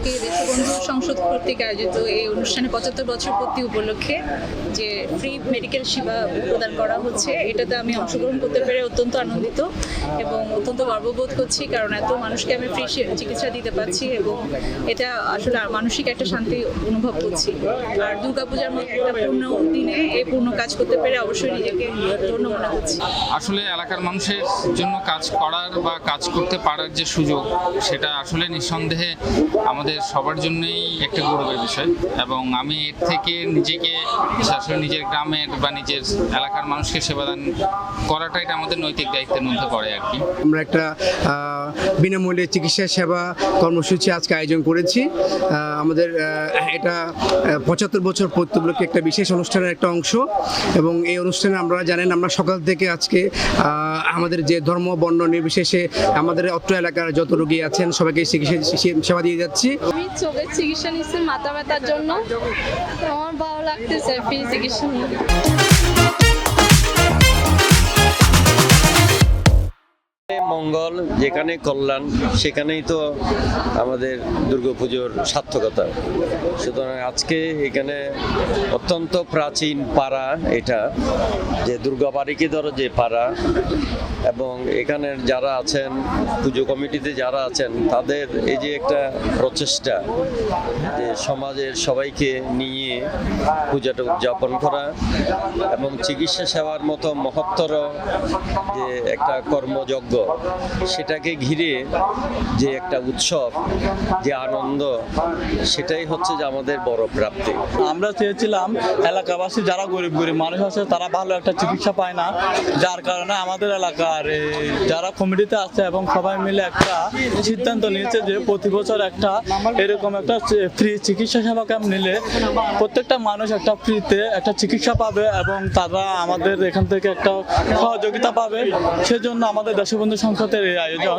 আজকে দেশবন্ধু সংসদ কর্তৃক আয়োজিত এই অনুষ্ঠানে ৭৫ বছর পূর্তি উপলক্ষে যে ফ্রি মেডিকেল সেবা প্রদান করা হচ্ছে, এটাতে আমি অংশগ্রহণ করতে পেরে অত্যন্ত আনন্দিত এবং অত্যন্ত গর্ববোধ করছি, কারণ এত মানুষকে আমি ফ্রি চিকিৎসা দিতে পারছি এবং এটা আসলে মানসিক একটা শান্তি অনুভব করছি। আর দুর্গাপূজার মতো একটা পূর্ণ দিনে এই পূর্ণ কাজ করতে পেরে অবশ্যই নিজেকে ধন্য মনে করছি। আসলে এলাকার মানুষের জন্য কাজ করার বা কাজ করতে পারার যে সুযোগ, সেটা আসলে নিঃসন্দেহে আমাদের সবার জন্যই একটা গৌরবের বিষয় এবং আমি এর থেকে নিজেকে আসলে নিজের গ্রামের বা নিজের এলাকার মানুষকে সেবাদান করাটা এটা আমাদের নৈতিক দায়িত্বের মধ্যে পড়ে আর কি। আমরা একটা বিনামূল্যে চিকিৎসা সেবা কর্মসূচি আজকে আয়োজন করেছি। আমাদের এটা ৭৫ বছর পূর্তি উপলক্ষে একটা বিশেষ অনুষ্ঠানের একটা অংশ এবং এই অনুষ্ঠানে আমরা জানেন আমরা সকাল থেকে আজকে আমাদের যে ধর্ম বর্ণ নির্বিশেষে আমাদের অত্র এলাকার যত রোগী আছেন সবাইকে চিকিৎসা সেবা দিয়ে যাচ্ছি। আমি চোখের চিকিৎসা নিচ্ছি মাথা ব্যথার জন্য, আমার ভালো লাগতেছে ফ্রি চিকিৎসা নিয়ে। মঙ্গল যেখানে কল্যাণ সেখানেই তো আমাদের দুর্গাপুজোর সার্থকতা। সুতরাং আজকে এখানে অত্যন্ত প্রাচীন পাড়া, এটা যে দুর্গাবাড়িকে ধরো যে পাড়া, এবং এখানের যারা আছেন পুজো কমিটিতে যারা আছেন তাদের এই যে একটা প্রচেষ্টা যে সমাজের সবাইকে নিয়ে পূজাটা উদযাপন করা এবং চিকিৎসা সেবার মতো মহত্তর যে একটা কর্মযজ্ঞ, সেটাকে ঘিরে যে একটা উৎসব, যে আনন্দ, সেটাই হচ্ছে যে আমাদের বড় প্রাপ্তি। আমরা চেয়েছিলাম এলাকাবাসী যারা গরিব মানুষ আছে তারা ভালো একটা চিকিৎসা পায় না, যার কারণে আমাদের এলাকার যারা কমিটিতে আছে এবং সবাই মিলে একটা সিদ্ধান্ত নিয়েছে যে প্রতি বছর একটা এরকম একটা ফ্রি চিকিৎসা সেবা ক্যাম্প নিলে প্রত্যেকটা মানুষ একটা ফ্রিতে একটা চিকিৎসা পাবে এবং তারা আমাদের এখান থেকে একটা সহযোগিতা পাবে। সেজন্য আমাদের দেশবন্ধু সংসদের এই আয়োজন।